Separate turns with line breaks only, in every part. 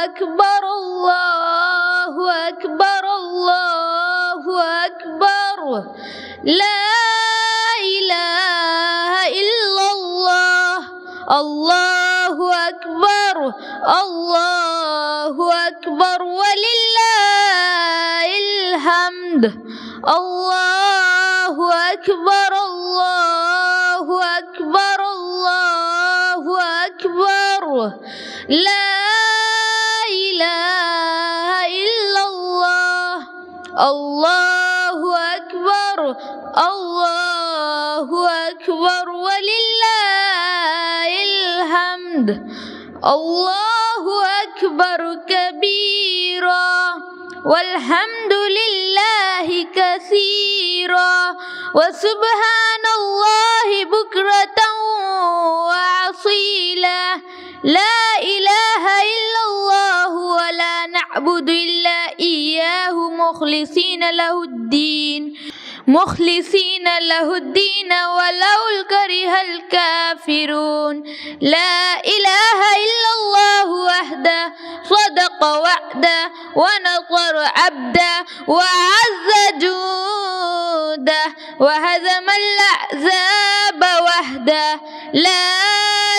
أكبر الله أكبر الله أكبر لا إله إلا الله الله أكبر الله أكبر ولله الحمد الله أكبر الله أكبر الله أكبر لا إله إلا الله الله أكبر الله أكبر ولله الحمد الله أكبر كبيرا والحمد لله كثيرا وسبحان الله بكرة وأصيلا لا إله إلا الله ولا نعبد إلا إياه مخلصين له الدين ولو الكره الكافرون لا إله إلا الله وحده صدق وعده ونصر عبده وأعز جوده وهزم الأحزاب وحده لا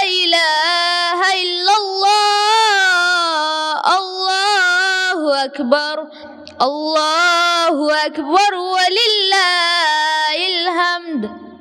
إله إلا الله الله أكبر الله أكبر ولله الحمد.